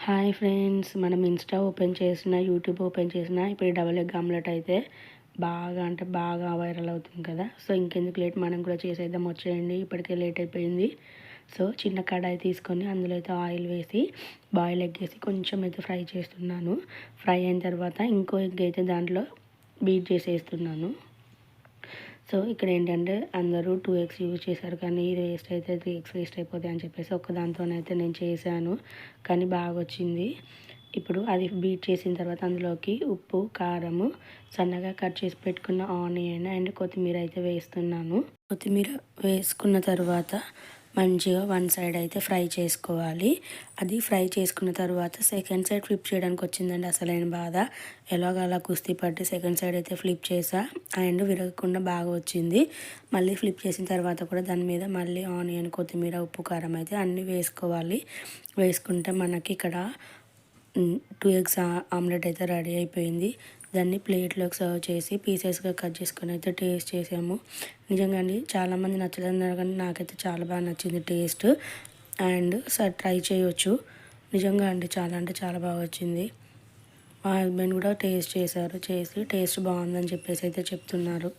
Hi friends, మనం Insta open చేసిన, YouTube open చేసిన ఇప్పుడు డబుల్ ఎగ్ ఆమ్లెట్ అయితే బాగా అంటే బాగా వైరల్ అవుతుంది కదా. సో ఇంకెందుకు లేట్, మనం కూడా చేసేద్దాం వచ్చేయండి. ఇప్పటికే లేట్ అయిపోయింది. సో చిన్న కడాయి తీసుకొని అందులో అయితే ఆయిల్ వేసి బాయిల్ ఎగ్ వేసి కొంచెం అయితే ఫ్రై చేస్తున్నాను. ఫ్రై అయిన తర్వాత ఇంకో ఎగ్ అయితే దాంట్లో బీట్ చేసేస్తున్నాను. సో ఇక్కడ ఏంటంటే అందరూ 2 ఎగ్స్ యూజ్ చేశారు, కానీ ఇది వేస్ట్ అయితే 3 ఎగ్స్ వేస్ట్ అయిపోతాయి అని చెప్పేసి ఒక దాంతోనైతే నేను చేశాను, కానీ బాగా వచ్చింది. ఇప్పుడు అది బీట్ చేసిన తర్వాత అందులోకి ఉప్పు, కారము, సన్నగా కట్ చేసి పెట్టుకున్న ఆనియన్ అండ్ కొత్తిమీర అయితే వేస్తున్నాను. కొత్తిమీర వేసుకున్న తర్వాత మంచిగా వన్ సైడ్ అయితే ఫ్రై చేసుకోవాలి. అది ఫ్రై చేసుకున్న తర్వాత సెకండ్ సైడ్ ఫ్లిప్ చేయడానికి వచ్చిందండి అసలైన బాధ. ఎలాగలా కుస్తీ పట్టి సెకండ్ సైడ్ అయితే ఫ్లిప్ చేసా అండ్ విరగకుండా బాగా వచ్చింది. మళ్ళీ ఫ్లిప్ చేసిన తర్వాత కూడా దాని మీద మళ్ళీ ఆనియన్, కొత్తిమీర, ఉప్పు, కారం అయితే అన్నీ వేసుకోవాలి. వేసుకుంటే మనకి ఇక్కడ 2 ఎగ్స్ ఆమ్లెట్ అయితే రెడీ అయిపోయింది. దాన్ని ప్లేట్లోకి సర్వ్ చేసి పీసెస్గా కట్ చేసుకొని అయితే టేస్ట్ చేసాము. నిజంగా అండి చాలామంది నచ్చలేదు, కానీ నాకైతే చాలా బాగా నచ్చింది టేస్ట్. అండ్ సార్ ట్రై చేయొచ్చు. నిజంగా అండి చాలా అంటే చాలా బాగా వచ్చింది. మా హస్బెండ్ కూడా టేస్ట్ చేశారు, చేసి టేస్ట్ బాగుందని చెప్పేసి అయితే చెప్తున్నారు.